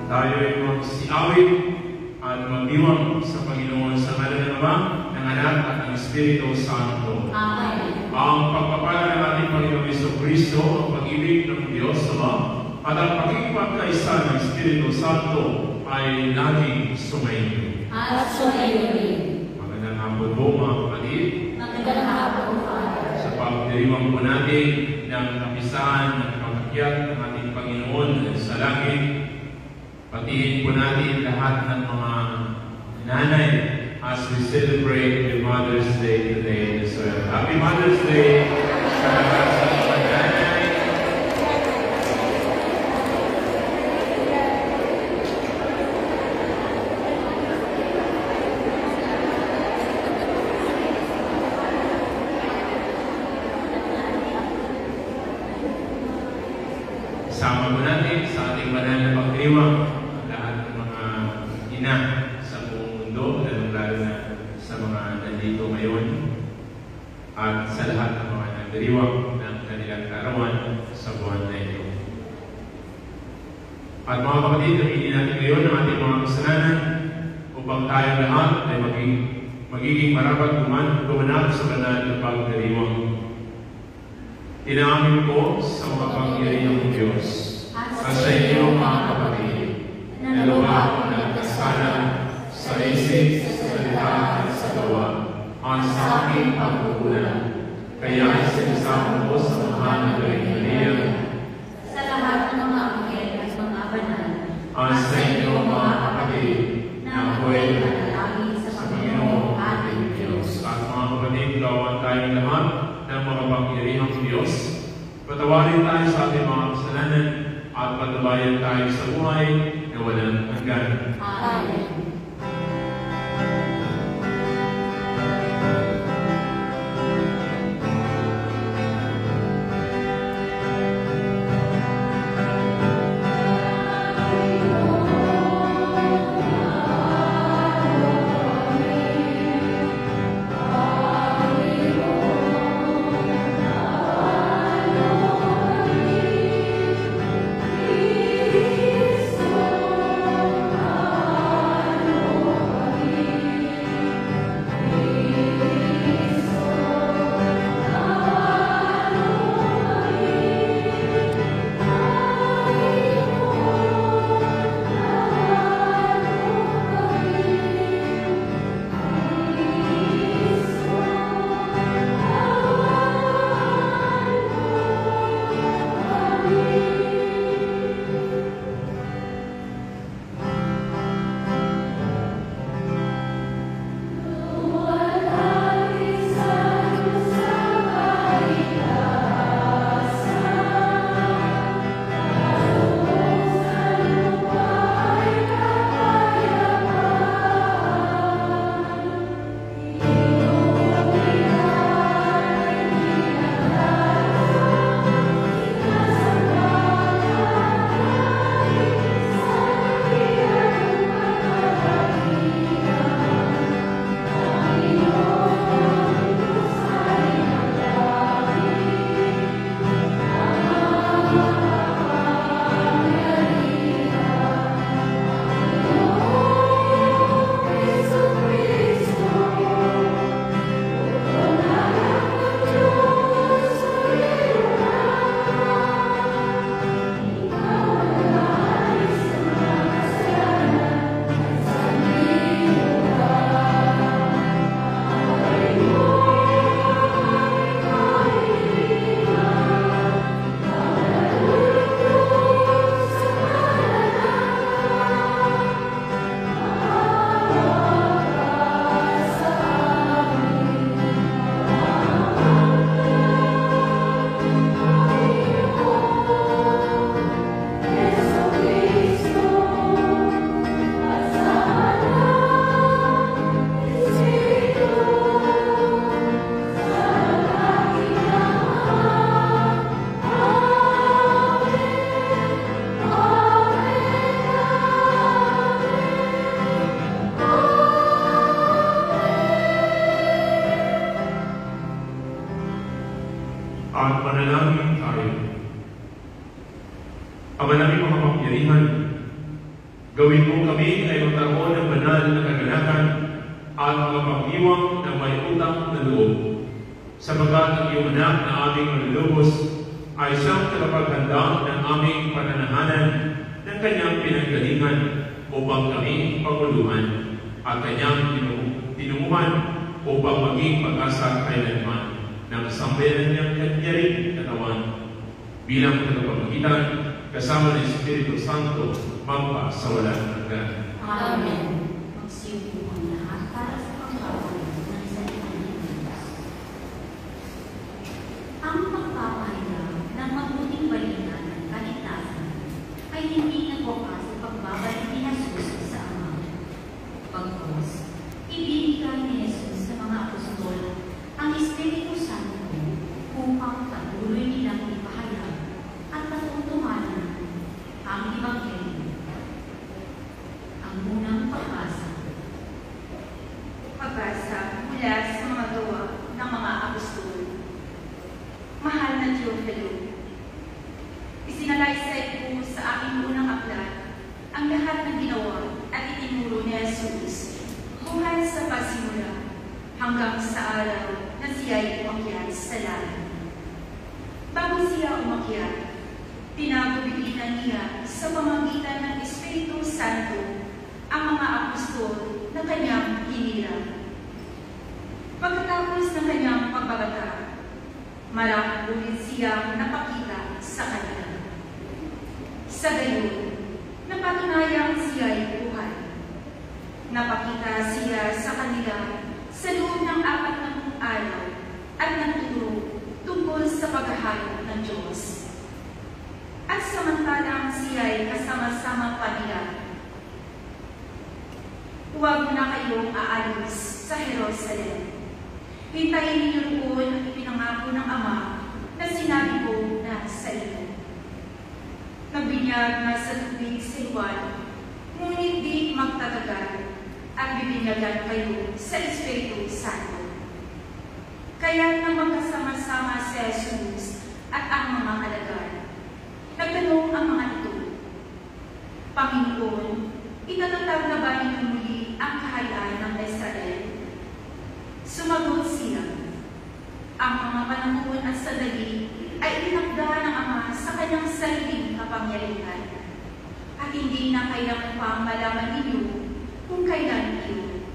Tayo'y magsiawit at magdiwang sa Panginoon sa ngalan ng Ama, ng Anak at ng Espiritu Santo. Amen. Ang pagpapala ng ating Panginoong Jesucristo, ang pag-ibig ng Diyos Ama, at ang pakikipagkaisa ng Espiritu Santo ay laging sumainyo. At sumainyo rin. Magandang hapon po mga kapatid. Magandang hapon, Father. Sa pagdiriwang po natin ng kapisahan ng pag-akyat ng ating Panginoon sa langit, patiin po natin lahat ng mga nanay as we celebrate the Mother's Day today as well. Happy Mother's Day sa lahat sa mga nanay. Sama po natin sa ating banal na pagdiriwang ina sa buong mundo, lalo na sa mga nandito ngayon at sa lahat ng mga nagdiriwang ng kanilang kaarawan sa buwan na ito. At mga kapatid, aminin natin ngayon ang ating mga kasalanan upang tayo lahat ay magiging marapat gumanap sa banal na pagdiriwang. Inaamin ko sa makapangyarihang Diyos at sa inyo mga kapatid, naluha ko ng kasalanan sa isip, sa salita at sa gawa, at sa aking pagkukulang. Kaya sinasama ko sa mahal na Maria, sa lahat ng mga anghel at mga banal, at sa inyo mga kapatid, na ako'y manalangin sa Panginoong ating Diyos. At mga kapatid, gawan tayong lahat ng makapangyarihang Diyos. Patawarin tayo sa ating mga kasalanan at patubayan tayo sa buhay na walang hanggan. Amen. Amen. Manalangin tayo. Ama namin makapangyarihan, gawin mo kami ay magkaroon ng banal na kagalakan at makapag-iwang ng may utang na loob, sapagkat ang iyong anak na aming manlulubos ay siyang tagapaghanda ng aming pananahanan ng kanyang pinanggalingan upang kami paguluhan at kanyang tinunguhan upang maging pag-asa kailanman ng sambayanan niyang kanyaring katawan bilang tagapamagitan kasama ng Espiritu Santo magpa sa walang hanggan. Amen. Magsiupo ang lahat para sa pagkawal ng salita ng Diyos. Ang pagpapahayag ng mabuting balita ng kaligtasan ay hindi nagwakas sa pagbabalik ni Jesus sa Ama. Bagkus, ibinigay ni Jesus sa mga apostol ang Espiritu Santo upang patuloy nilang ipahayag at patutunganan ang Ebanghelyo. Ang unang pagbasa. Pagbasa mula sa mga gawa ng mga apostol. Mahal na Teofilo, isinalaysay ko sa aking unang aklat ang lahat ng ginawa at itinuro ni Jesus buhay sa pasimula hanggang sa araw na siya'y umakyat sa langit. Bago siya umakyat, tinagubilinan niya sa pamamagitan ng Espiritu Santo ang mga apostol na kanyang hinirang. Pagkatapos ng kanyang pagbabata, maraming ulit siyang napakita sa kanila. Sa gayon, napatunayang siya'y buhay. Napakita siya sa kanila sa loob ng 40 araw at nagturo tungkol sa paghahari ng Diyos. At samantalang siya'y kasama-sama pa nila, huwag na kayong aalis sa Jerusalem. Hintayin ninyo roon ang ipinangako ng Ama na sinabi ko na sa inyo. Nagbinyag na sa tubig si Juan, ngunit di magtatagal at bibinyagan kayo sa Espiritu Santo. Kaya nang magkasama-sama si Jesus at ang mga alagad, nagtanong ang mga ito, Panginoon, itatatag na ba ninyo muli ang kahayaan ng Israel? Sumagot siya, ang mga panahon at sandali ay itinakda ng Ama sa kanyang sariling kapangyarihan, at hindi na kailangan pang malaman ninyo kung kailan iyon.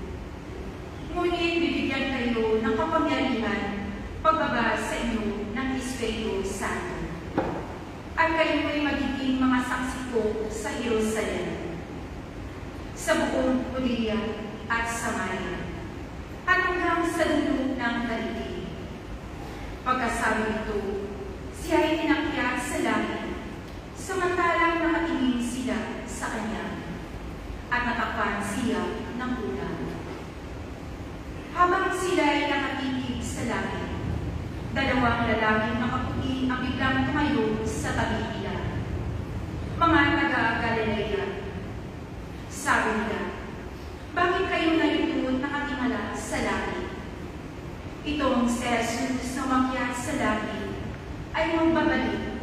Ngunit bibigyan kayo ng kapangyarihan pagbaba sa inyo ng Espiritu Santo. At kayo ay magiging mga saksi ko sa Jerusalem, sa buong Judea at Samaria, at hanggang sa dulo ng daigdig. Pagkasabi nito, siya ay inakyat sa langit, samantalang nakatingin sila sa kanya, at natakpan siya ng ulan. Habang sila ay nakatingin sa langit, dalawang lalaking nakaputi ang biglang tumayo sa tabi nila. Mga taga-Galilea, sabi nila, bakit kayo narito nakatingala sa langit? Itong si Jesus na umakyat sa langit ay magbabalik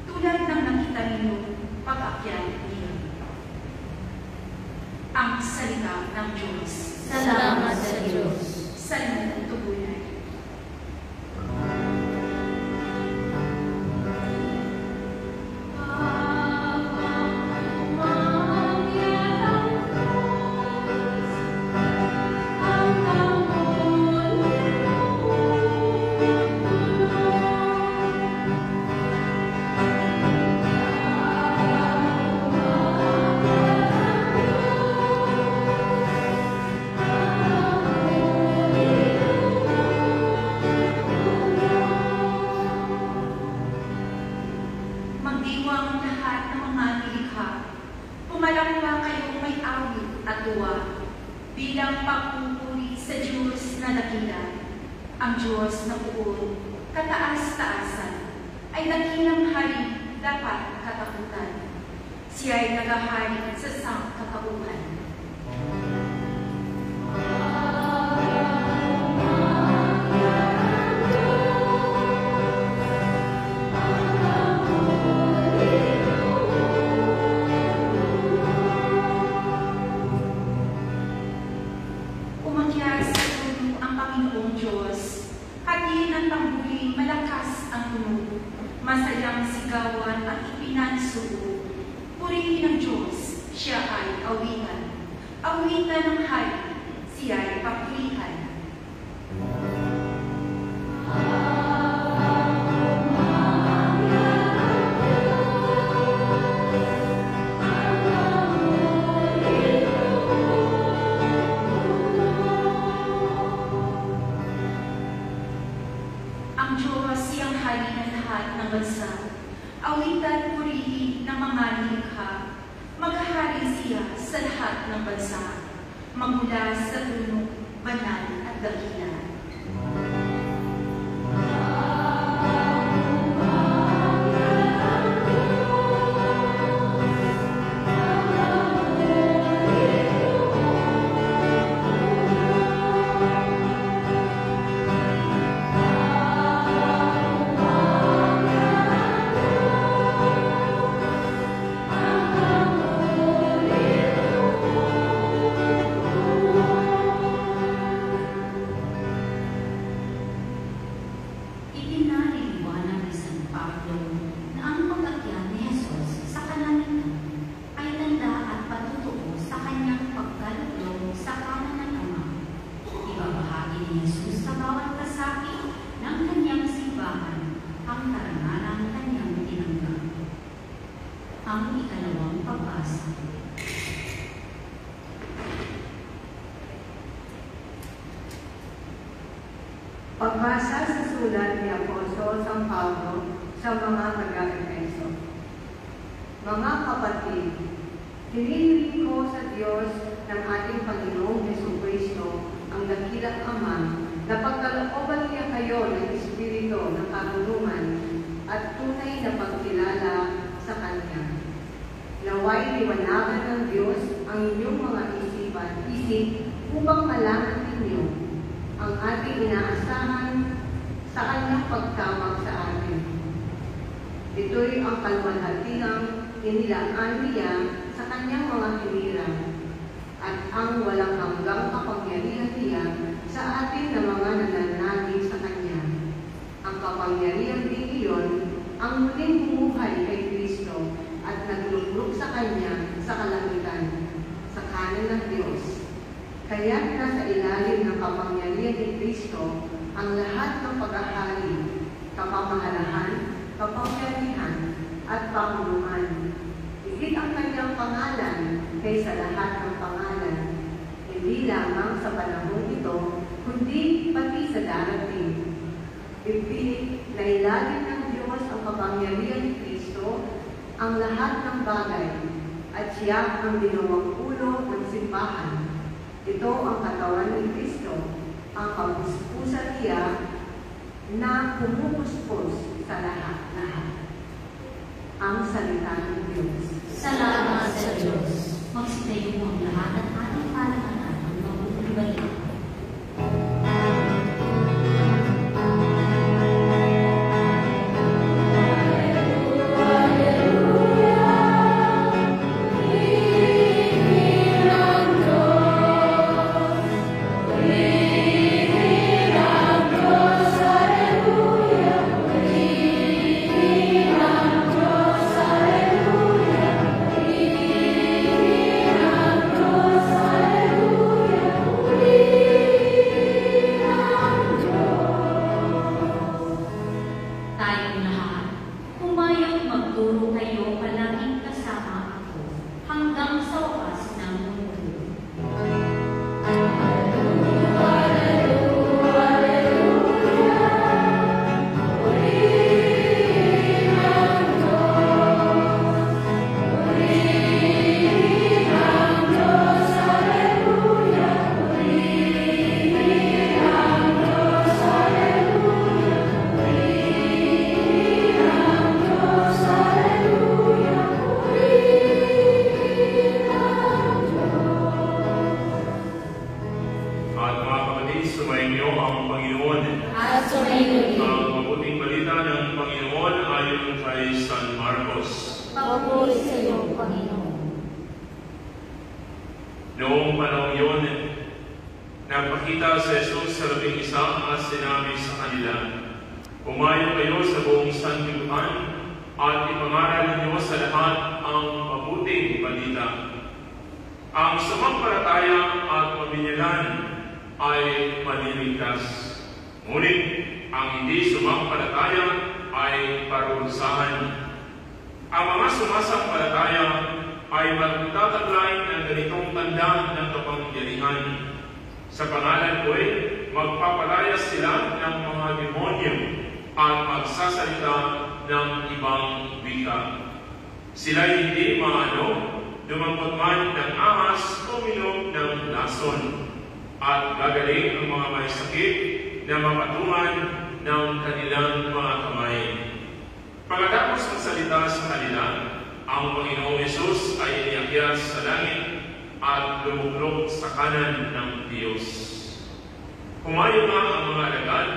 tulad ng nakita ninyo pag-akyat niya. Ang salita ng Diyos. Salamat sa Diyos. Salmo ng tugunan. Magdiwang lahat ng mga nilikha, pumalangwa kayong may awit at tuwa, bilang pagpupuri sa Diyos na dakila. Ang Diyos na buod, kataas-taasan, ay dakilang hari dapat katakutan. Siya ay nagahari sa sangkatauhan. muling malakas ang tunog, masayang sigawan at ipinansuko. Purihin ang Diyos, siya ay awitan. Awitan ng hari, siya ay papurihan. Ang Diyos siyang hari ng lahat ng bansa. Awitan purihin ng mga nilikha. Maghahari siya sa lahat ng bansa. Magmula sa tunog, banal at dakila. Ipinaliliwanag ni San Pablo na ang pag-akyat ni Jesus sa kalangitan ay tanda at patutuo sa kanyang pagkalugdog sa kanan ng Ama. Ibabahagi ni Jesus sa bawat kasapi ng kanyang simbahan ang karangalang kanyang tinanggap. Ang ikalawang pagbasa. Pagbasa sa sulat ni Apostol San Pablo sa mga taga-Efeso. Mga kapatid, hinihiling ko sa Diyos ng ating Panginoong Jesucristo, ang dakilang Ama, na pagkalooban niya kayo ng Espiritu ng karunungan at tunay na pagkilala sa Kanya. Naway liwanagan ng Diyos ang inyong mga isip upang malaman ninyo ang ating inaasahan sa kanyang pagtawag sa atin. Ito'y ang kalwalhatiang inilaan niya sa kanyang mga hinirang at ang walang hanggang kapangyarihan niya sa atin na mga nananalig sa kanya. Ang kapangyarihan din iyon ang muling bumuhay kay Kristo at nagluglog sa kanya sa kalangitan, sa kanan ng Diyos. Kaya nasa ilalim ng kapangyarihan ni Kristo ang lahat ng paghahari, kapamahalahan, kapangyarihan, at panguluhan. Higit ang kanyang pangalan kaysa lahat ng pangalan, hindi lamang sa panahon ito, kundi pati sa darating. Ipilit na ilalim ng Diyos ang kapangyarihan ni Kristo ang lahat ng bagay, at siya ang ginawang ulo ng simbahan. Ito ang katawan ni Kristo, ang kapuspusan niya na pumupuspos sa lahat-lahat. Ang salita ng Diyos. Salamat sa Diyos. Magsitayo mo ang lahat at ating palakatan ang mabuting balita. Tayong lahat, humayang magturo kayo palaging kasama ako hanggang sa wakas ng mundo. At mga kapatid, sumainyo ang Panginoon. At sumayin Ang mabuting balita ng Panginoon ayon kay San Marcos. Papuri sa iyo, Panginoon. Noong panahon yun, nagpakita si Jesus sa 11 at sinabi sa kanila, Pumayo kayo sa buong sanlibutan at ipangaral ninyo sa lahat ang mabuting balita. Ang sumampalataya at maminyalan ay maliligtas. Ngunit ang hindi sumampalataya ay parurusahan. Ang mga sumasampalataya ay magtataglay ng ganitong tanda ng kapangyarihan. Sa pangalan ko'y magpapalaya sila ng mga demonyo at magsasalita ng ibang wika. Sila hindi dumangkot man ng ahas o minom ng lason, at gagaling ang mga may sakit na mapatungan ng kanilang mga kamay. Pagkatapos ng salita sa kanila, ang Panginoong Yesus ay iniakyat sa langit at lumuklok sa kanan ng Diyos. Pumayo nga ang mga alagad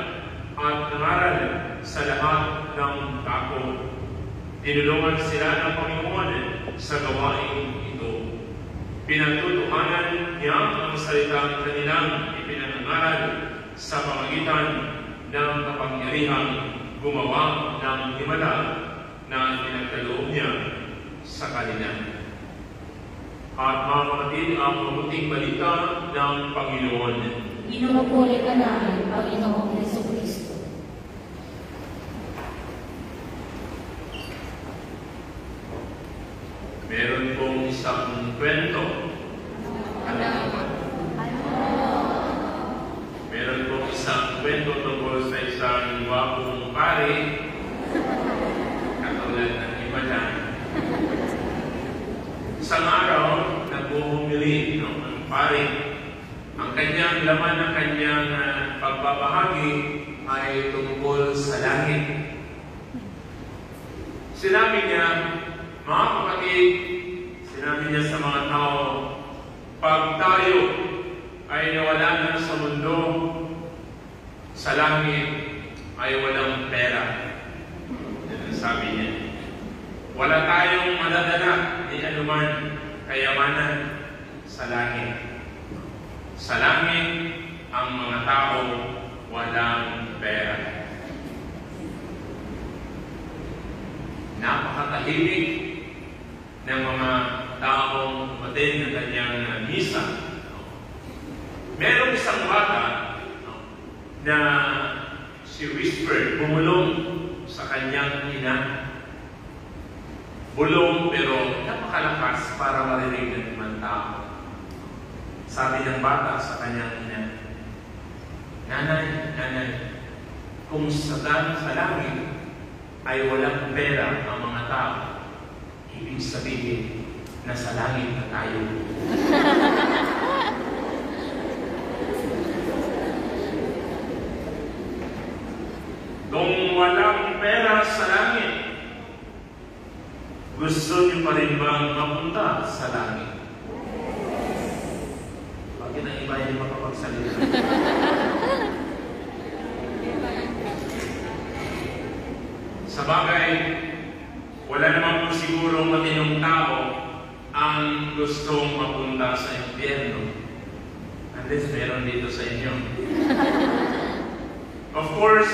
at nangaral sa lahat ng dako. Tinulungan sila ng Panginoon sa gawain ito. Pinagtutuhanan niya ang salitang kanilang ipinangaral sa pamagitan ng kapangyarihang gumawa ng himala na pinagkaloob niya sa kanila. At mga kapatid, ang mabuting balita ng Panginoon. Pinupuri ka namin, Panginoong Jesucristo. Meron pong isang kwento. Meron pong isang kwento tungkol sa isang wapong pari, katulad ng iba dyan. Isang araw, nagbuhumili ng pari. Ang kanyang laman ng kanyang pagbabahagi ay tungkol sa langit. Sinabi niya, mga kapatid, sinabi niya sa mga tao, pag tayo ay nawala na sa mundo, sa langit ay walang pera. Yan ang sabi niya. Wala tayong madadala ni anuman kayamanan sa langit. Sa langit, ang mga tao walang pera. Napakatahimik ng mga taong umatin ng kanyang misa. Merong isang bata na si Whisper bumulong sa kanyang ina. Bulong pero napakalakas para marinig ng ibang tao. Sabi ng bata sa kanyang ina, Nanay, kung sa langit ay walang pera ang mga tao, ibig sabihin na sa langit na tayo. Kung walang pera sa langit, gusto niyo pa rin bang mapunta sa langit? Bakit ang iba yung makapagsalita? Sa bagay, wala naman po siguro matinong tao ang gustong mapunta sa impyerno. Unless meron dito sa inyo. Of course,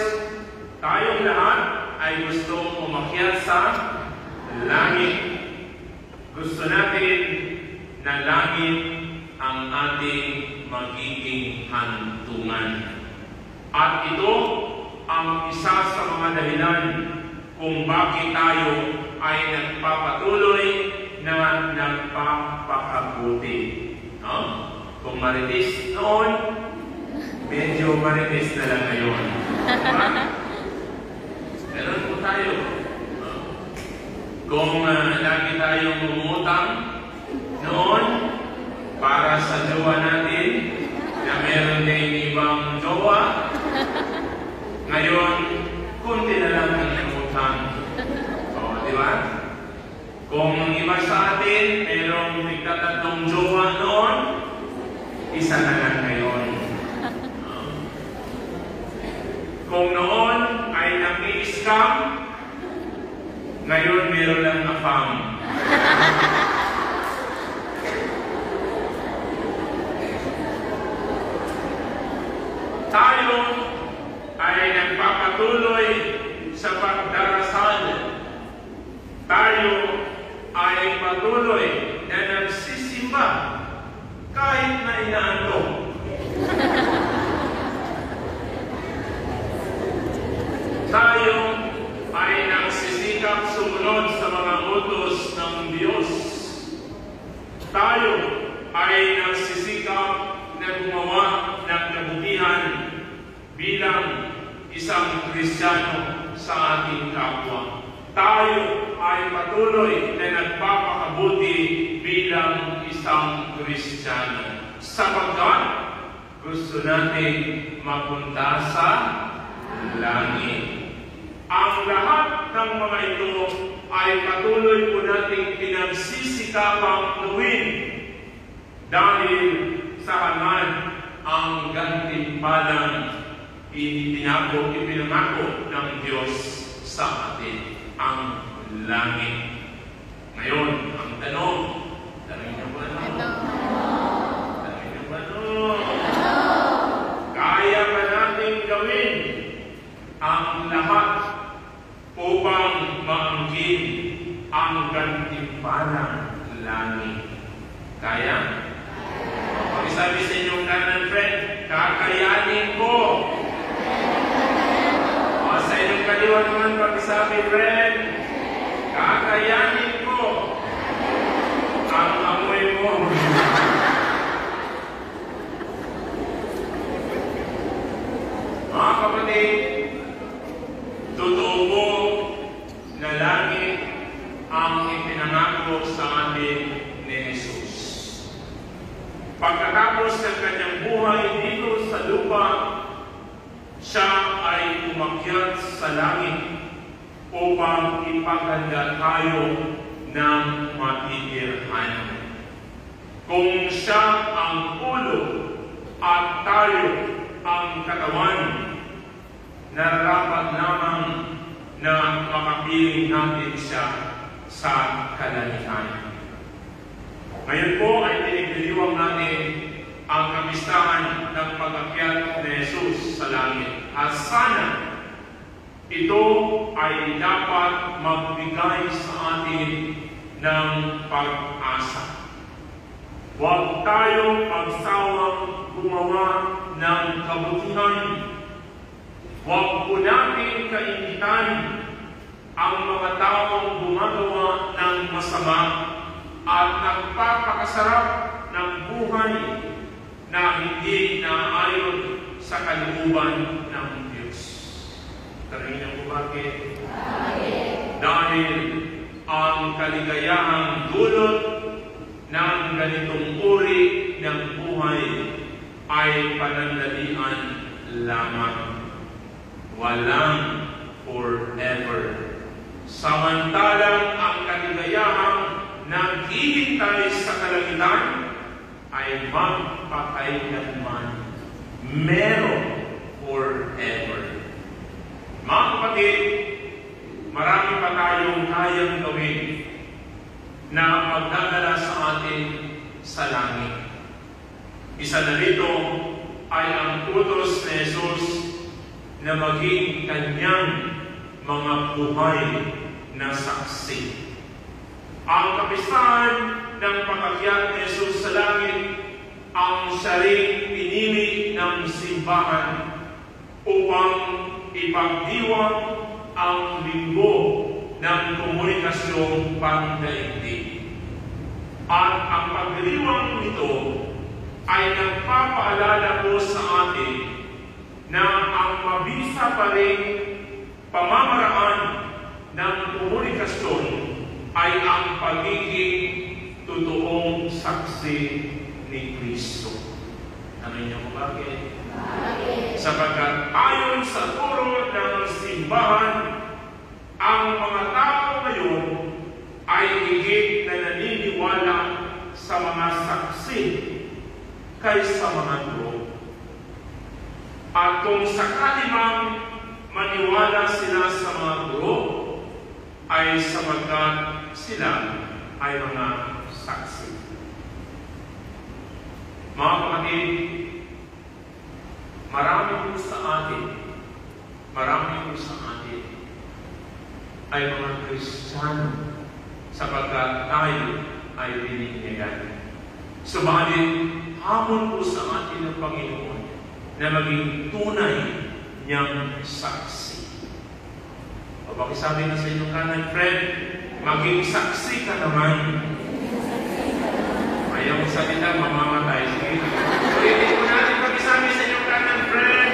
tayong lahat ay gustong umakyat sa langit. Gusto natin na langit ang ating magiging hantungan. At ito ang isa sa mga dahilan kung bakit tayo ay nagpapatuloy na nagpapakabuti. No? Kung maritis noon, medyo maritis na lang ngayon. Meron po tayo. Kung lagi tayong umutang noon para sa jowa natin na meron din ibang jowa, ngayon, kunti na lang ang umutang. O, di ba? Kung ang iba sa atin, merong nagtatatlong jowa noon, isa na lang ngayon. Kung noon ay nag-i-scam, ngayon meron lang na-fam. Tayo ay nagpapatuloy sa pagdarasal. Tayo ay patuloy na nagsisimba kahit na inaantok. Tayo ay nagsisikap sumunod sa mga utos ng Diyos. Tayo ay nagsisikap na gumawa ng kabutihan bilang isang Kristiyano sa ating kapwa. Tayo ay patuloy na nagpapakabuti bilang isang Kristiyano sapagkat gusto natin mapunta sa langit. Ang lahat ng mga ito ay patuloy po nating pinagsisikapang gawin dahil sa hangad ang gantimpalang ipinangako ng Diyos sa atin, ang langit. Ngayon, ang tanong, niyo ba kaya ba natin gawin ang lahat upang maangkin ang gantimpalang langit? Kaya? Pakisabi sa inyong kanan, friend, kakayanin ko. O sa inyong kaliwa naman, pakisabi, friend, kakayanin ko. Ang amoy mo. Mga kapatid, totoo po na langit ang ipinangako sa atin ni Jesus. Pagkatapos ng kanyang buhay dito sa lupa, siya ay umakyat sa langit upang ipaganda tayo ng matitirhan. Kung siya ang ulo at tayo ang katawan, narapat lamang na makapiling natin siya sa kalalihan. Ngayon po ay tinigdiliwang natin ang kamistahan ng pag-akyat ni Jesus sa langit. At sana ito ay dapat magbigay sa atin ng pag-asa. Huwag tayo magsawang gumawa ng kabutihan. Huwag po natin kainitan ang mga taong gumagawa ng masama at nagpapakasarap ng buhay na hindi naayon sa kalooban ng Diyos. Tanungin po bakit? Dahil ang kaligayahang dulot ng ganitong uri ng buhay ay panandalian lamang. Walang forever. Samantalang ang kaligayahang naghihintay sa kalangitan ay magpakailanman. Meron forever. Mga kapatid, marami pa tayong kayang gawin na magdadala sa atin sa langit. Isa na rito ay ang utos ni Jesus na maging kanyang mga buhay na saksi. Ang kapistahan ng pag-akyat ni Jesus sa langit ang siya rin pinili ng simbahan upang ipagdiwang ang linggo ng komunikasyong pangdaigdig. At ang pagdiriwang nito ay nagpapaalala po sa atin na ang mabisa pa rin pamamaraan ng komunikasyon ay ang pagiging totoong saksi ni Kristo. Amin niyo po bakit? Sapagkat ayon sa turo ng simbahan, ang mga tao ngayon ay higit na naniniwala sa mga saksi kaysa mga guro. At kung sakali mang maniwala sila sa mga guro, ay sapagkat sila ay mga saksi. Mga kapatid, marami po sa atin ay mga Kristiyano sapagkat tayo ay bininyagan. Subalit, hamon po sa atin ng Panginoon na maging tunay niyang saksi. O pakisabi na sa inyong kanan, friend, maging saksi ka naman. Ayaw salita, mamamatay. Sige. Ulitin po natin pakisabi sa inyong kanan, friend.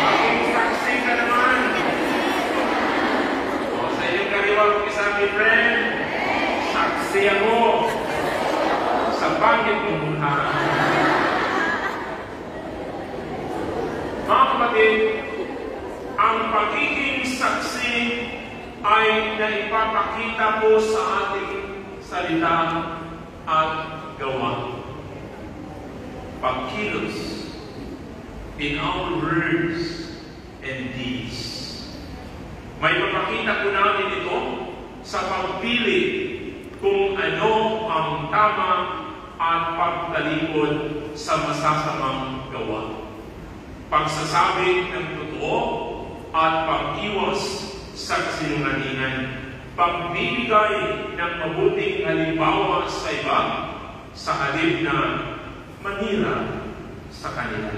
Maging saksi ka naman. O sa inyong kaliwa, pakisabi, friend. Saksi ako sa pangit mong buhay. Mga kapatid, ang pagiging saksi ay naipapakita po sa ating salita at gawa. Pagkilos in our words and deeds. May papakita po natin ito sa pagpili kung ano ang tama at pagtalikod sa masasamang gawa. Pagsasabi ng totoo at pag-iwas sa kasinungalingan. Pagbibigay ng mabuting halimbawa sa iba sa halip na manira sa kanila.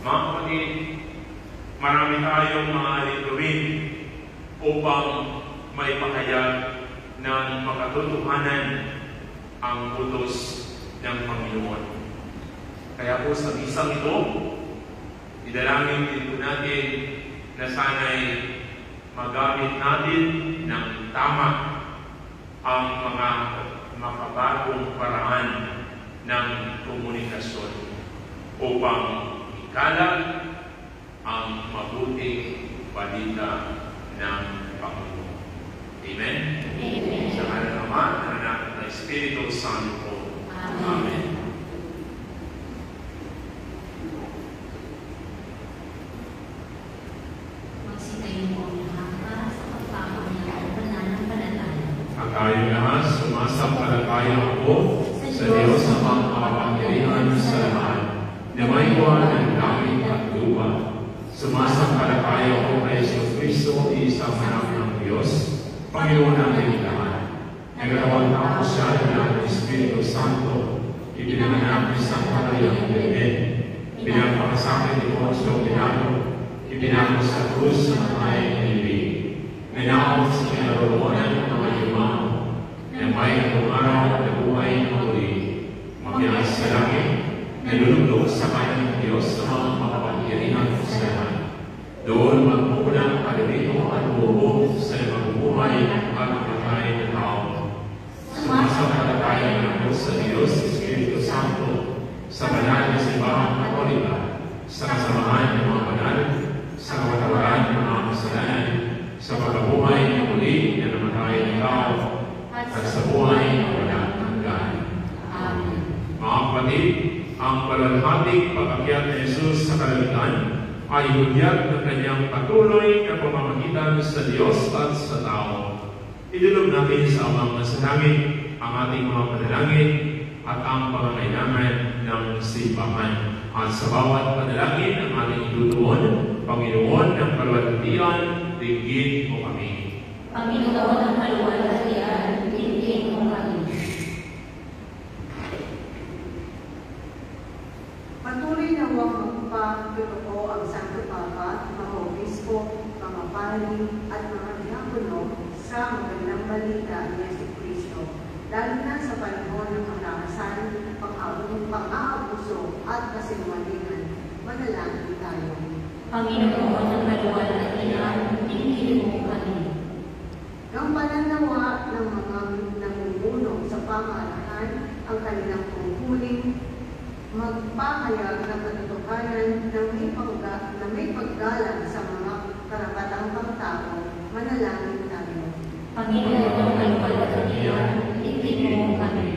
Mga kapatid, marami tayong maaaring gawin upang may pahayag ng makatotohanan ang utos ng Panginoon. Kaya po sa misang ito, idalangin din po natin na sana'y magamit natin ng tama ang mga makabagong paraan ng komunikasyon upang ikalat ang mabuting balita ng Panginoon. Amen? Amen. Sa ngalan ng Ama, ng Anak, at ng Espiritu Santo. Amen. Magsitayo po ang lahat para sa pagpapakita ng pananampalataya. Ang tayong lahat, sumasampalataya ako sa Diyos na makapangyarihan sa lahat, na may buwan ng langit at lupa. Sumasampalataya ako kay Jesucristo, isang anak ng Diyos, Panginoon natin lahat. Nagawang ako siya ng Espiritu Santo, ipinanganak ni Santa Maria Magdalena, pinagpakasakit ni Poncio Pilato, ipinako sa krus ng mga inibig, nanakot sa kinaroroonan ng mga yumao, na may atong araw na buhay ng muli, mabiyas sa langit, nalulugdog sa kanyang Diyos sa mga makapangyarihan sa lahat. Doon magpupulang kalibito at buo sa magbubuhay at magpapatay ng tao. Sumasampalataya ng Diyos sa Diyos, Espiritu Santo, sa banal na simbahang Katolika, sa kasamahan ng mga banal, sa kapatawaran ng mga kasalanan, sa pagkabuhay na muli na namatay ng tao, at sa buhay na walang hanggan. Amen. Mga kapatid, ang palalhating pag-akyat ni Jesus sa kalangitan ay hudyat ng kanyang patuloy na pamamagitan sa Diyos at sa tao. Idulog natin sa Amang nasa langit ang ating mga panalangin at ang pangangailangan ng simbahan. At sa bawat panalangin ang ating itutuon, Panginoon ng kaluwalhatian, dinggin mo kami. Panginoon ng kaluwalhatian, dinggin mo kami. Patuloy na huwag magpatutuo ang Santo Papa, mga obispo, mga pari, at mga diakono sa magandang balita ni Jesucristo, lalo na sa panahon ng karahasan, pang-aabuso at kasinungalingan. Manalangin tayo. Panginoon ng kaluwalhatian, dinggin mo kami. Ang pananawa ng mga namumuno sa pamahalaan ang kanilang tungkulin, magpahayag ng katotohanan na may paggalang sa mga karapatang pangtao. Manalangin tayo. Panginoon ng kaluwalhatian, dinggin mo kami.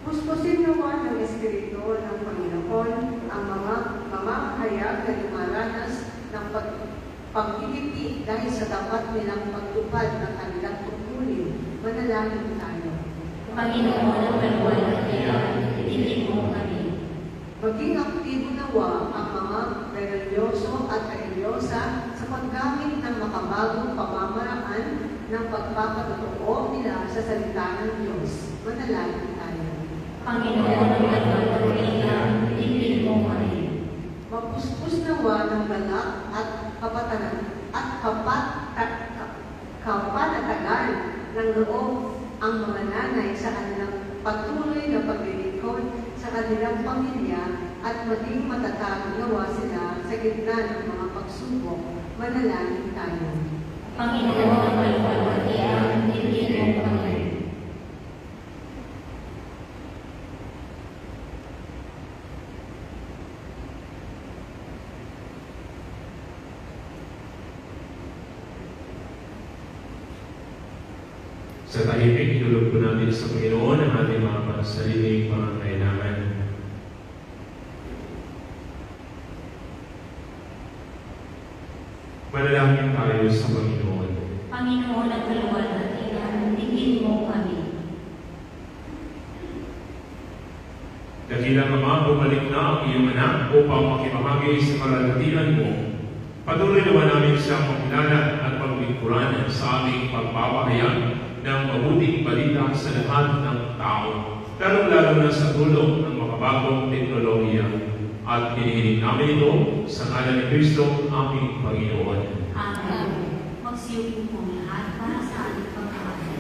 Puspusin nawa ng Espiritu ng Panginoon ang mga mamahayag na lumaranas ng pag-ibig dahil sa dapat nilang pagtupad ng kanilang tungkulin. Manalangin tayo. Panginoon ng kaluwalhatian, dinggin mo kami. Maging aktibo nawa ang mga religyoso at religyosa sa paggamit ng makabagong bagong pamamaraan ng pagpapatotoo nila sa salita ng Diyos. Manalangin tayo. Panginoon ng nagkaturihan, hindi mo kami. Mapuspos nawa ng galak at kapatanan at kapanatagan ng loob ang mga nanay sa kanilang patuloy na paglilingkod sa kanilang pamilya at maging matatag nawa sila sa gitna ng mga pagsubok. Manalangin tayo. Panginoon ng nagkaturihan, hindi mo kami. Sa tahimik, inulog po natin sa Panginoon ang ating mga sariling mga kailangan. Manalangin tayo sa Panginoon. Panginoon ng kaluwalhatian, hindi mo kami. Dakilang Ama, bumalik na ang iyong anak upang makibahagi sa kalagatian mo. Patuloy naman namin siyang makilala at paglingkuran sa aming pagpapahayag ng mabuting balita sa lahat ng tao, lalong-lalo na sa tulong ng makabagong teknolohiya. At hinihiling namin ito sa ngalan ni Kristo, aming Panginoon. Amen. Magsiyupo po lahat para sa ating pagkakataon.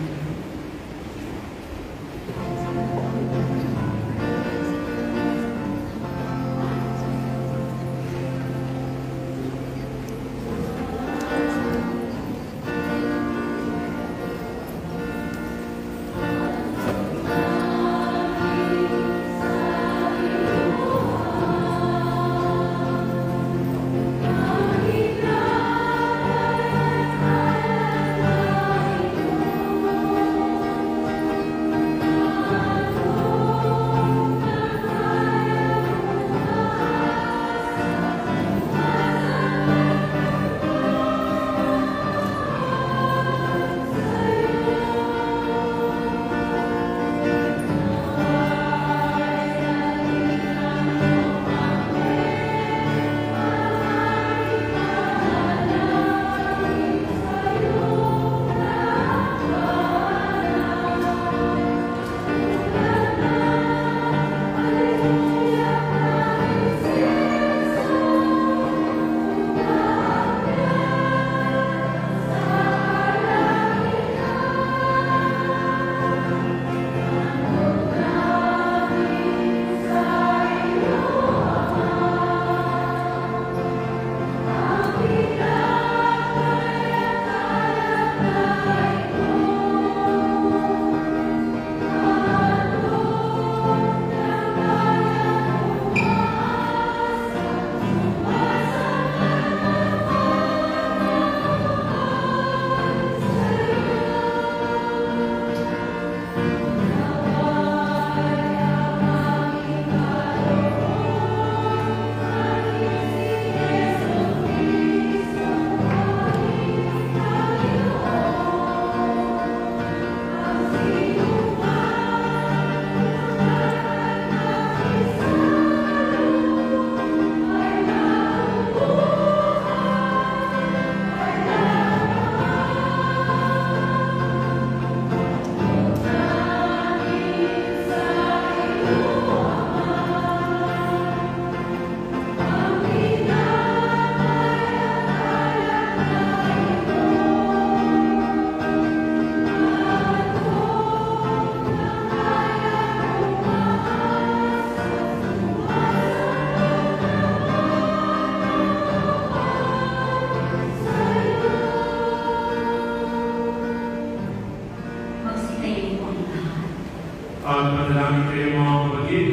Manalangin kayo mga kapatid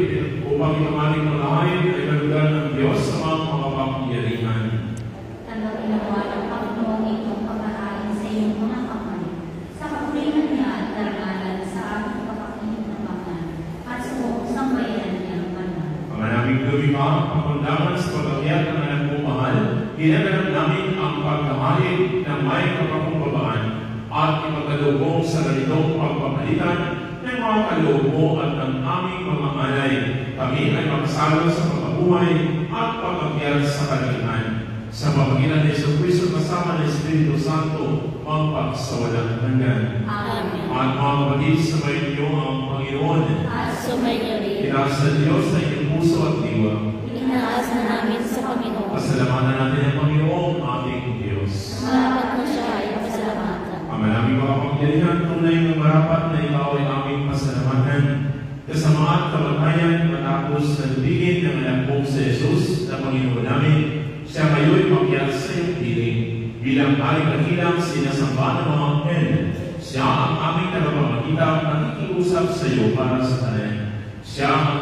upang itong ating malahain ay malugan ng Diyos sa mga makapangyarihan. Tanggapin nawa ng Panginoong itong pagkahain sa iyong mga kapal, sa kapulihan niya at darangalan sa ating kapakihinamakan at sa buong sambayan niyang banal. Panganaming lumika, pangkundangan sa pag-akyat ng anak mong mahal, ginagalang namin ang pagkahain ng may kapakumbabaan at ipagkalubong sa ganitong pagpapalitan ng mga kaloob mo at ng aming mga alay. Kami ay makasalo sa pagkabuhay at pag-akyat sa kalingan. sa pamagitan ni Jesucristo kasama ng Espiritu Santo, magpaksawalang hanggan. Amen. At mga kapatid, sabay niyo ang Panginoon. At sumainyo rin. Itaas sa Diyos sa inyong puso at diwa. Inaas na namin sa Panginoon. Pasalamatan natin ang Panginoong ating Diyos. Marapat na siya ay pasalamatan. Ang maraming makapangyarihan, tunay ng marapat na ikaw ay aming pasalamatan. Kasama at kamatayan matapos na lubigin ng anak mong sa Jesus na Panginoon namin, siya ngayon makyat sa iyong piling. Bilang aling kahilang sinasamba ng mga anghel, siya ang aming tagapamagitan at nakikiusap sa iyo para sa tanan. Siya ang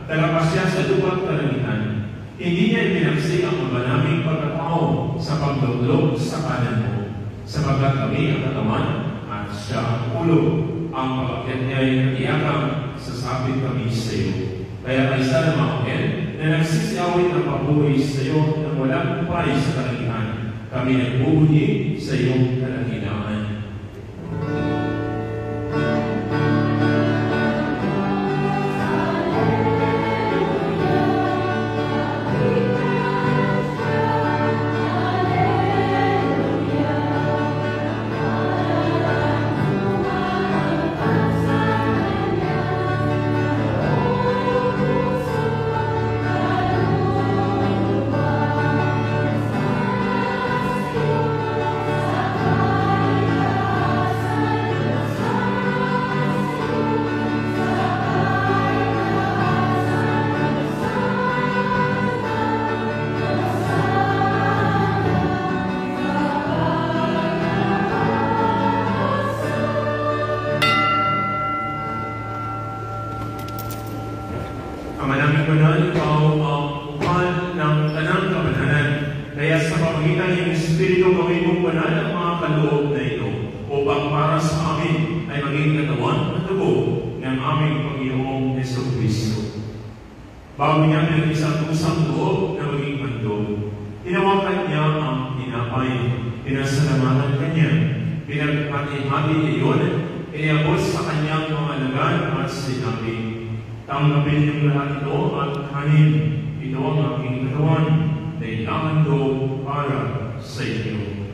tagapasya sa lupa't kalangitan. Hindi niya ibinagsik ang mga naming pagkatao sa pagduglog sa kanan mo, sapagkat kami ang katawan at siya ang ulo. Ang pag-akyat niya ay natiyagang sasabit kami sa iyo. Kaya kaisa ng mga anghel na nagsisiawit ng pabuhay sa iyo ng walang upay sa kalangitan, kami nagbubuhi sa iyong kalangitan. Ang manaming banal, ikaw ang ukal ng tanang kabanalan. Kaya sa pamagitan ng Espiritu, gawin mong banal ang mga kaloob na ito upang para sa amin ay maging katawan at dugo ng aming Panginoong Jesucristo. Bago niya ng isang pusang loob na maging handog, tinawakan niya ang tinapay, pinasalamatan kanya, pinagpati-hati niya yun, iniabot sa kanyang mga alagad at sinabi, tanggapin niyong lahat ito at kanin. Ito ang aking katawan na ilalando para sa inyo.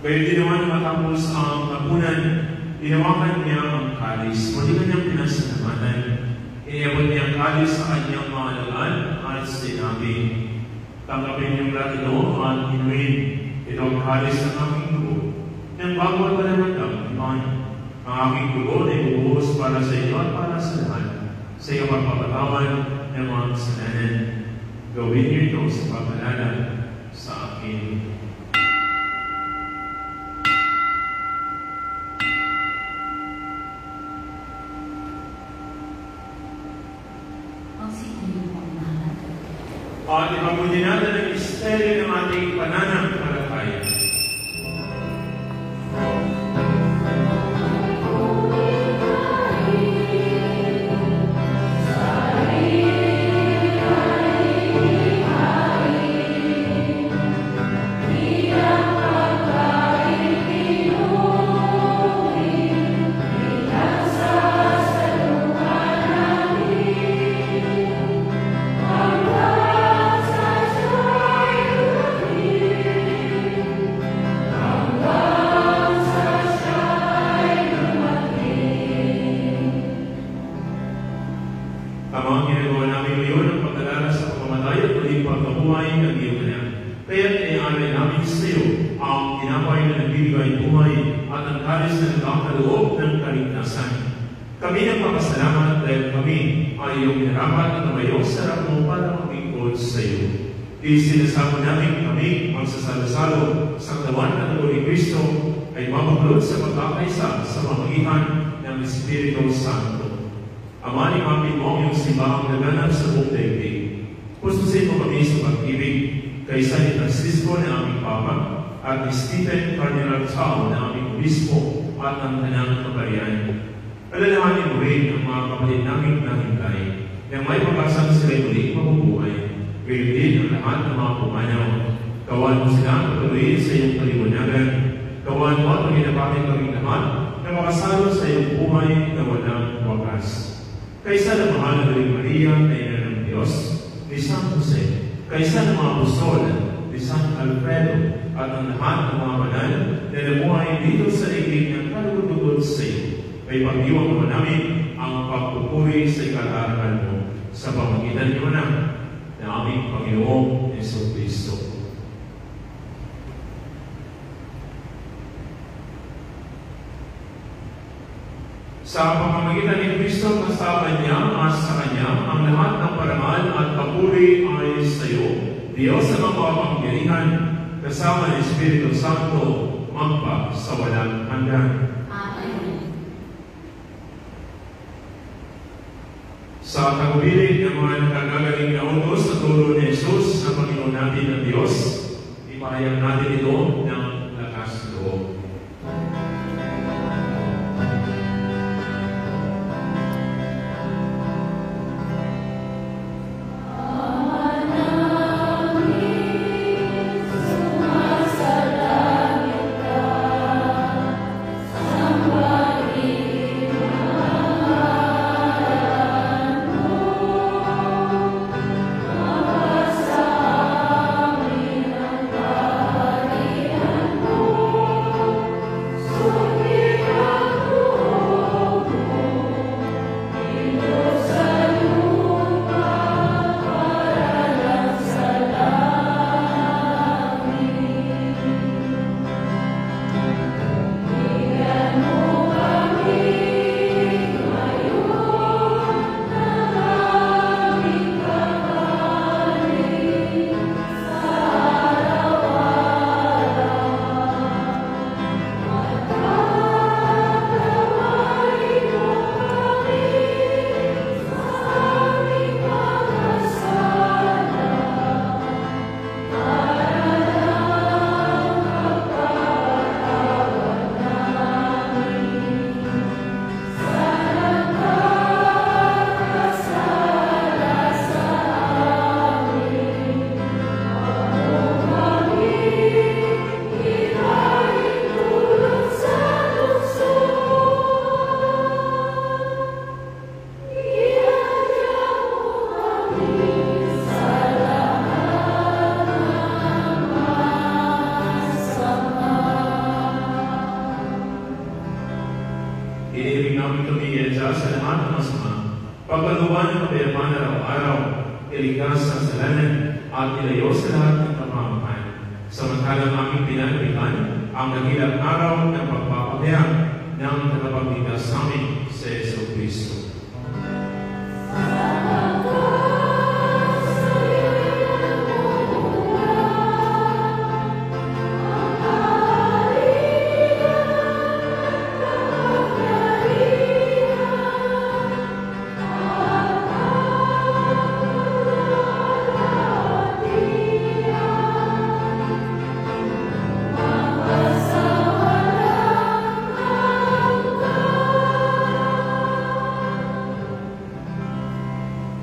Kaya din naman matapos ang hapunan, tinawakan niya ang kalis. Muli kanyang pinasalamatan. Iniabot niya ang kalis sa kanyang mga alagad at sinabi, tanggapin niyong lahat ito at inuin. Ito ang kalis ng aking dugo. Nang bago at panamandang iman, ang aking dugo na ibubuhos para sa inyo at para sa lahat. Sa iyong pagpapatawan ng mga kasalanan. Gawin niyo ito sa pagkalala sa akin. At ipamunin natin ang misteryo ng ating pananampalataya. Ang ginagawa namin ngayon ang pagkalala sa pagkamatay at muling pagkabuhay ng iyong anak. Kaya't iaalay namin sa iyo ang tinapay na nagbibigay buhay at ang kalis na nagkakaloob ng kaligtasan. Kami nagpapasalamat dahil kami ay iyong minarapat at tumayo sa harap mo para maglingkod sa iyo. Isinasamo namin kami ang sasalo-salo sa katawan at dugo ni Kristo ay mabaglot sa pagkakaisa sa pamagitan ng Espiritu Santo. Ama, ipapin mo ang iyong simbahang naganap sa buong daigdig. Pustusin mo kami sa pag-ibig kaysa ni Francisco na aming Papa at ni Stephen Cardinal Chao na aming Obispo at ang kanang kabarian. Alalahanin mo rin ang mga kapatid naming nahintay na may pag-asang sila'y muling mabubuhay. Gayon din ang lahat ng mga pumanaw. Kawan mo sila patuloyin sa iyong kaliwanagan. Gawan mo at paginapatin kaming lahat na makasalo sa iyong buhay na walang wakas. Kaysa ng mahal na Maria na ina ng Diyos, ni San Jose, kaysa ng mga apostol, ni San Alfredo, at ang lahat ng mga banal na namuhay dito sa liglig ng kalugod sa iyo, ay pag-iwang naman namin ang pagpupuri sa ikararangal mo sa pamagitan niyo na aming Panginoong Jesucristo. Sa pamamagitan ni Kristo, kasama niya at sa Kanya ang lahat ng parangal at papuri ay sa iyo, Diyos na makapangyarihan, kasama ng Espiritu Santo, magpa sa walang hanggan. Sa tagubilin ng mga nakagagaling na utos sa turo ni Jesus sa Panginoon natin ng Diyos, ipahayag natin ito ng lakas loob. Iniibig namin tumiyadya sa lahat ng masama, pagkaluan ng kapayapaan araw-araw, iligtas sa kasalanan, at ilayo sa lahat ng kapamakan. Samantalang aming pinanabihan ang dakilang araw ng pagpapahayag ng tagapagligtas namin sa Jesucristo.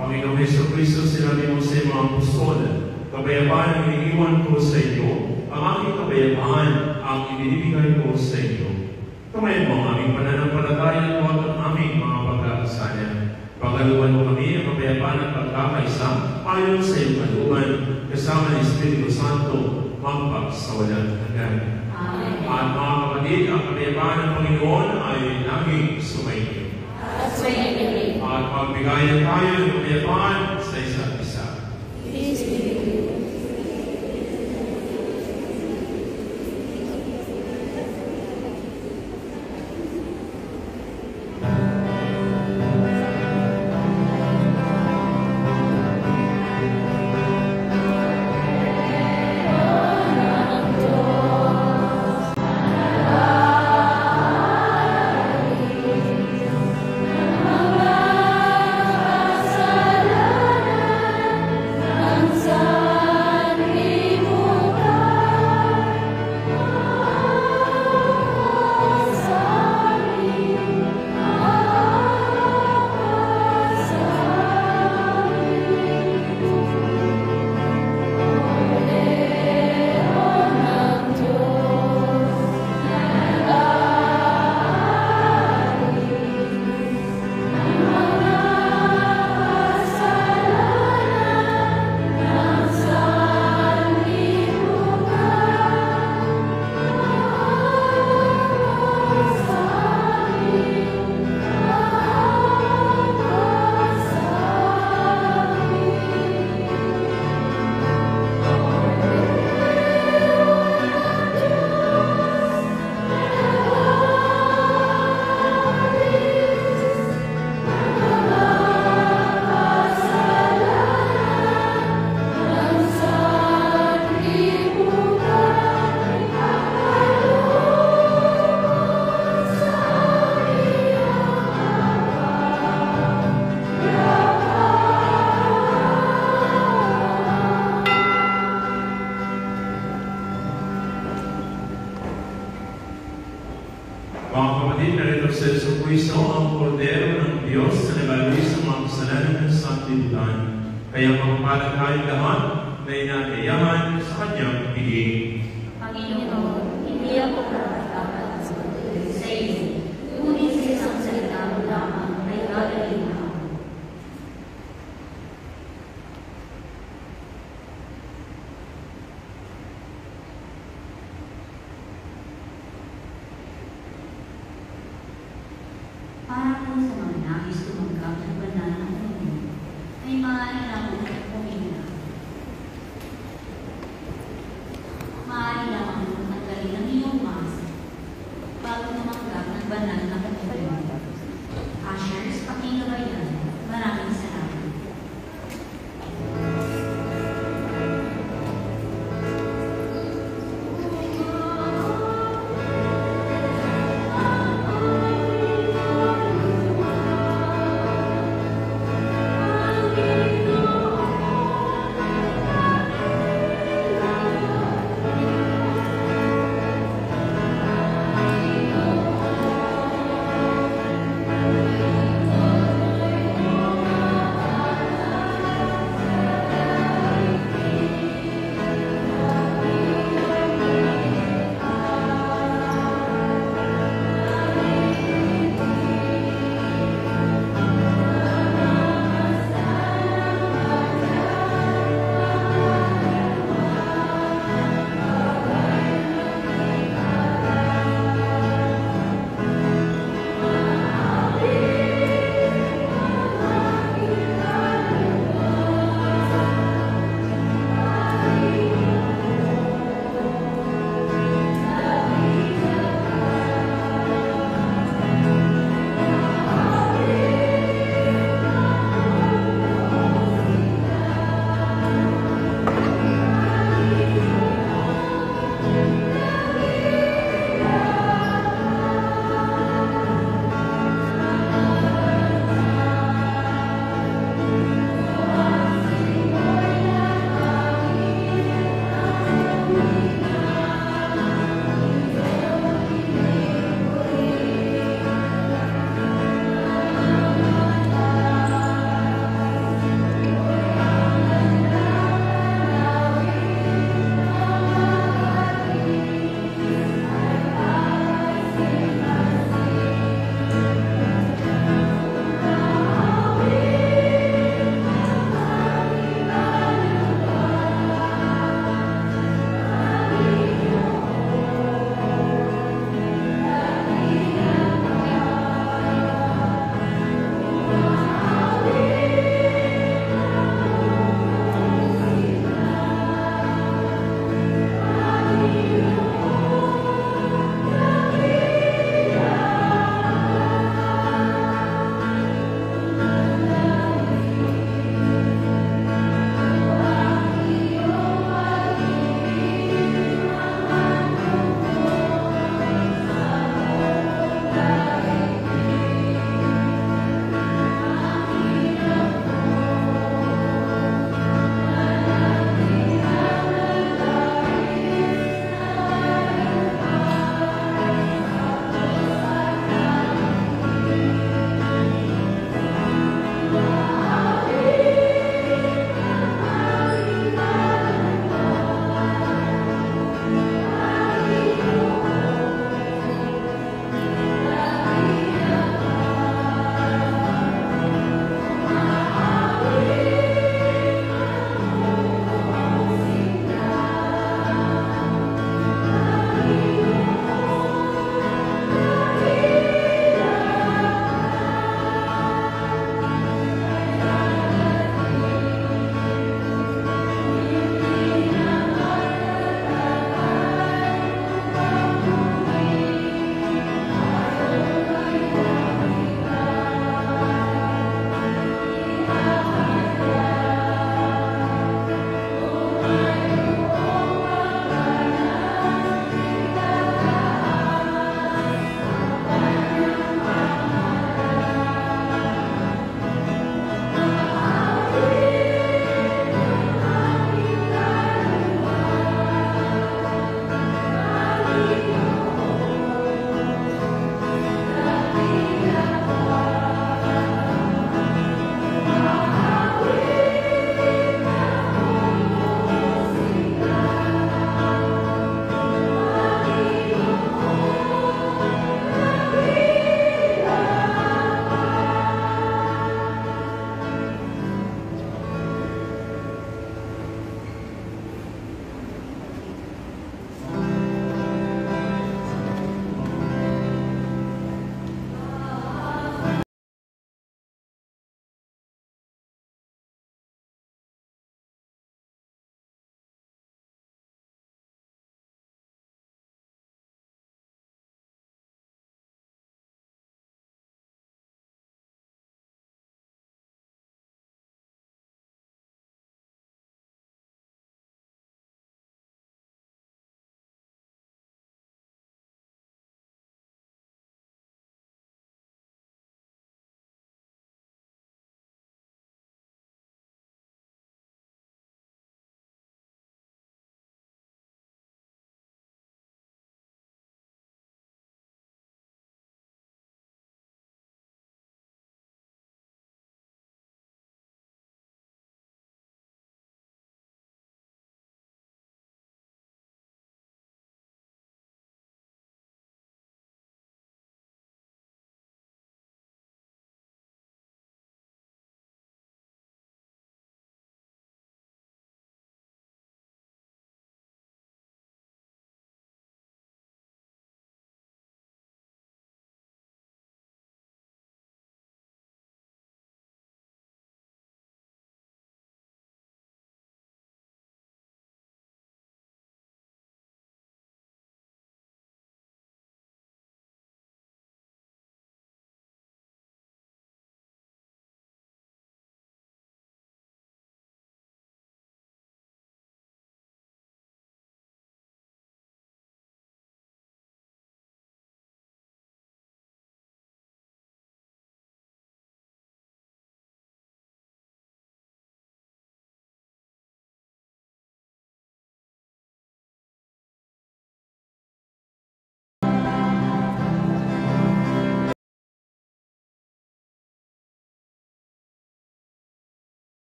Panginoong Jesucristo, sinabi mo sa mga apostol, kapayapaan ang iniiwan ko sa inyo, ang aking kapayapaan ang ibinibigay ko sa inyo. Kamayan mo ang aming pananampalataya at ang aming mga pagkakasala. Pagaluan mo kami ang kapayapaan at pagkakaisa ayon sa iyong kalooban, kasama ng Espiritu Santo, magpa sa walang hanggan. At mga kapatid, ang kapayapaan ng Panginoon ay laging sumainyo. At magbigayan tayo ng kapayapaan sa isa't isa. Kasalanan kapatid, narito sa Yesu Cristo, ang kordero ng Diyos na nagalis sa mga kasalanan ng sanlibutan. Kaya magpapalag tayong lahat na inagayaman sa kanyang piging. Panginoon, hindi ako karapat-dapat sa iyo, ngunit sa isang salita mo lamang ay gagaling ako. Para po sa mga nais tumanggap ng banal ng mundo, ay maaari lamang pumila. Maaari lamang tanggalin ang iyong mask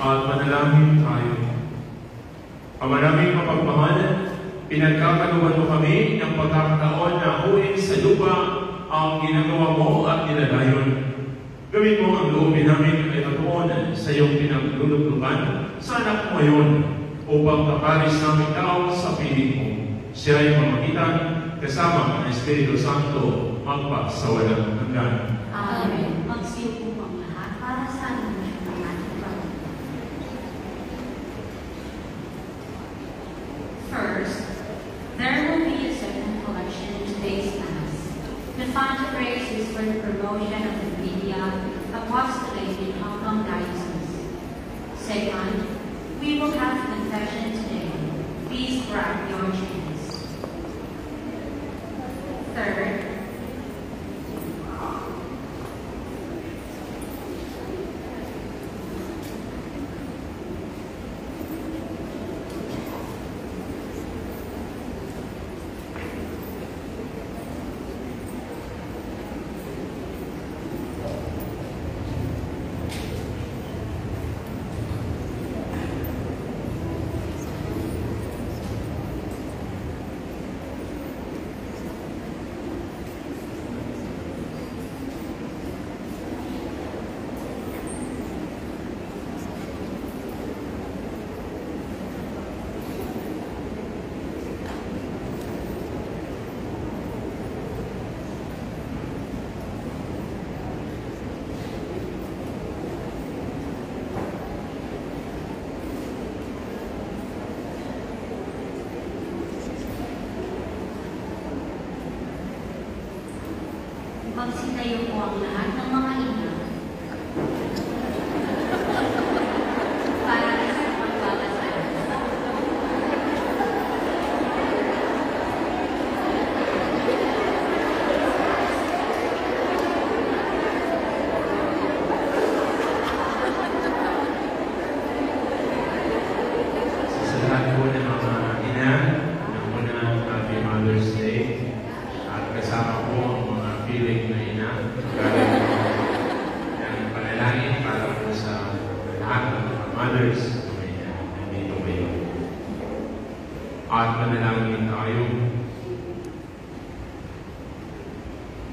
at manalangin tayo. Ama naming mapagmahal, pinagkakaluan mo kami ng pagkakataon na huwin sa lupa ang ginagawa mo at nilalayon. Gawin mo ang loobin namin ay matuon sa iyong pinagluluglugan sa anak mo ngayon upang kaparis namin daw sa piling mo. Siya ay pamagitan kasama ng Espiritu Santo magpa sa walang hanggan. Amen. Magsiyo po ang lahat para sa amin ng ating Panginoon. First, there will be a second collection in today's Mass. The fundraiser is for the promotion of the media apostolate in Hong Kong Diocese. Second, we will have confession today. Please grab your chairs. Third, magsitayo po ang lahat ng mga ina para sa pagbabasal. Sa lahat po ng mga ina, unang Happy Mother's Day. At kasama po ang mga feeling na ina, galing ng panalangin para po sa lahat ng mga mothers na nandito ngayon. At panalangin tayo.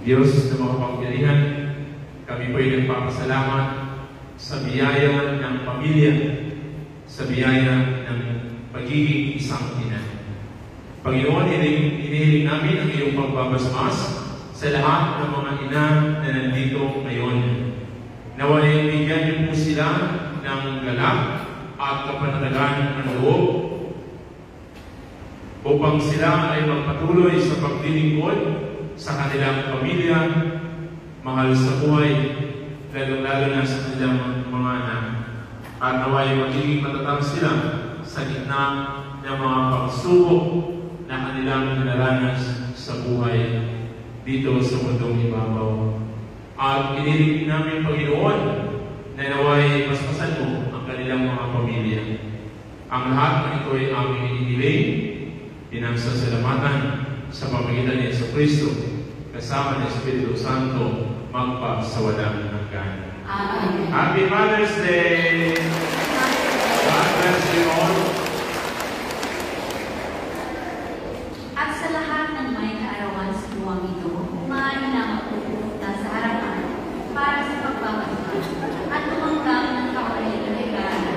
Diyos na makapangyarihan, kami po ay nagpapasalamat sa biyaya ng pamilya, sa biyaya ng pagiging isang ina. Panginoon, inihiling namin ang iyong pagbabasmas sa lahat ng mga ina na nandito ngayon. Naway bigyan niyo po sila ng galak at kapanatagan ng loob upang sila ay magpatuloy sa paglilingkod sa kanilang pamilya, mahal sa buhay, lalo na sa kanilang mga anak. At naway magiging matatag sila sa gitna ng mga pagsubok na kanilang naranas sa buhay dito sa mundong ibabaw. At inilig namin, Panginoon, na naway paspasan mo ang kanilang mga pamilya. Ang lahat ng ito ay aming inihiling, pinagsasalamatan sa pamagitan ni Yesu Kristo, kasama ng Espiritu Santo, magpa sa walang hanggan. Amen. Happy Mother's Day! God bless you all. At sa lahat ng may kaarawan sa buwang ito, maaari na magpupunta sa harapan para sa pagbabasal at tumanggap ng kawalan ng regalo.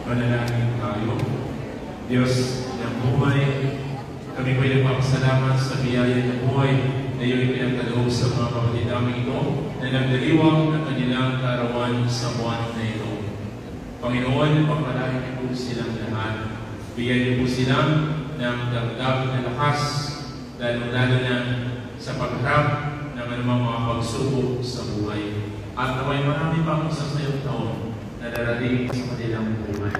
Manalangin tayo. Diyos ng buhay, kami po ay nagpapasalamat sa biyaya ng buhay na iyong pinagkaloob sa mga kapatid namin ito na nagdiriwang ng kanilang kaarawan sa buwan na ito. Panginoon, pagpalain niyo po silang lahat. Bigyan niyo po sila ng dagdag na lakas, lalo-lalo na sa pagharap ng anumang mga pagsubok sa buhay. At naway marami pang sasayong taon na darating sa kanilang buhay.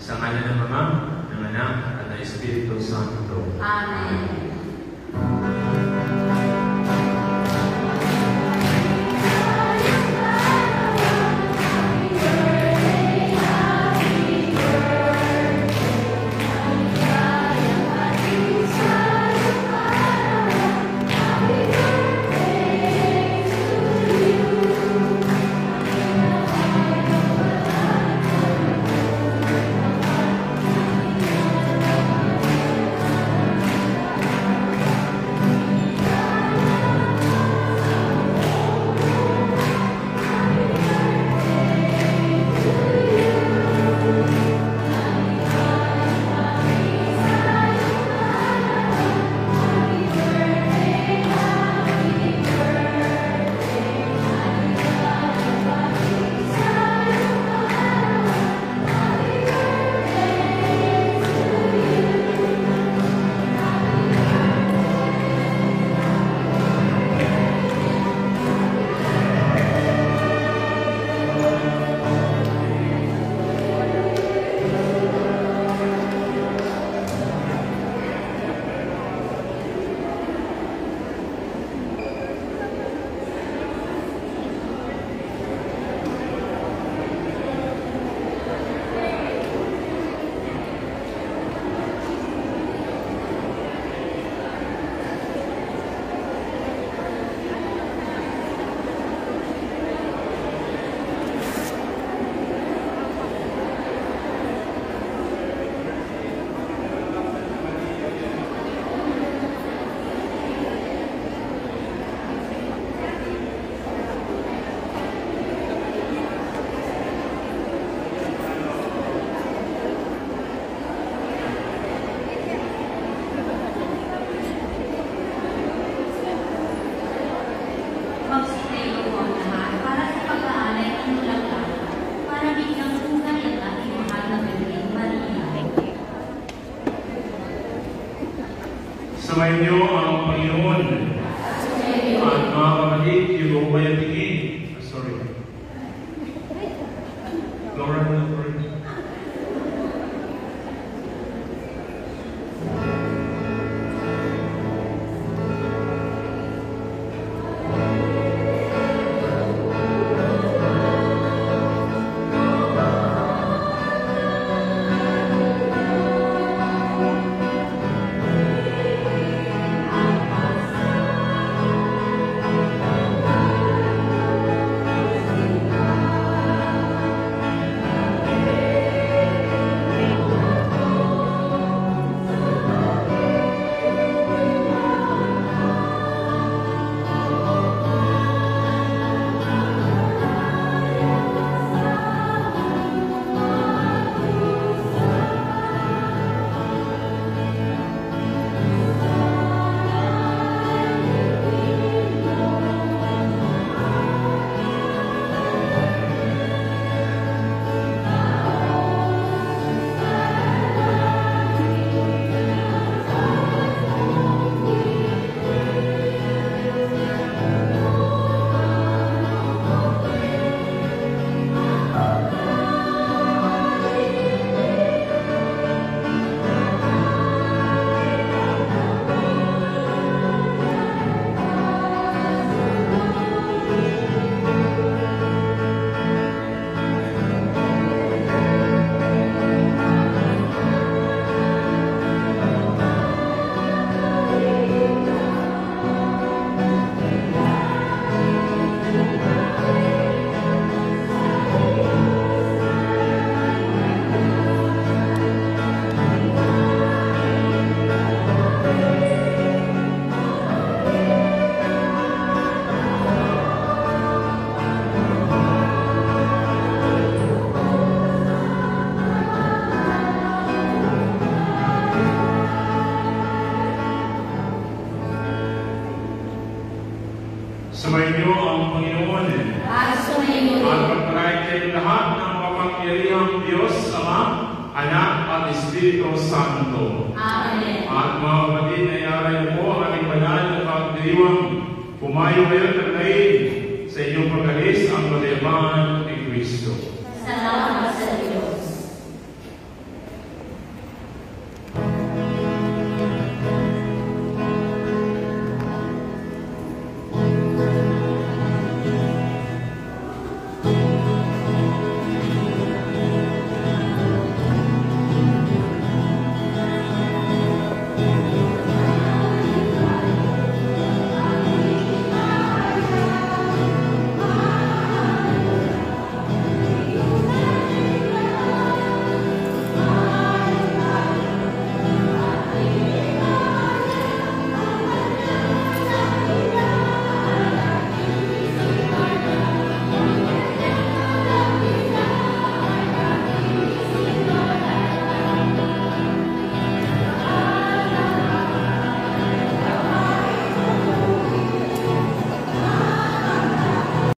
Sa ngalan ng Ama, ng Anak, at ng Espiritu Santo. Amen. Sumainyo ang Panginoon. At mga kapatid, yung huwag yung tingin. Sorry. Laura, sumainyo ang Panginoon. At sumainyo. At pagpalain kayo lahat ng makapangyarihang Diyos, Ama, Anak at Espiritu Santo. Amen. At mga kapatid, nayaray po ang aming banal na pagdiriwang. Pumayo kayo ng lain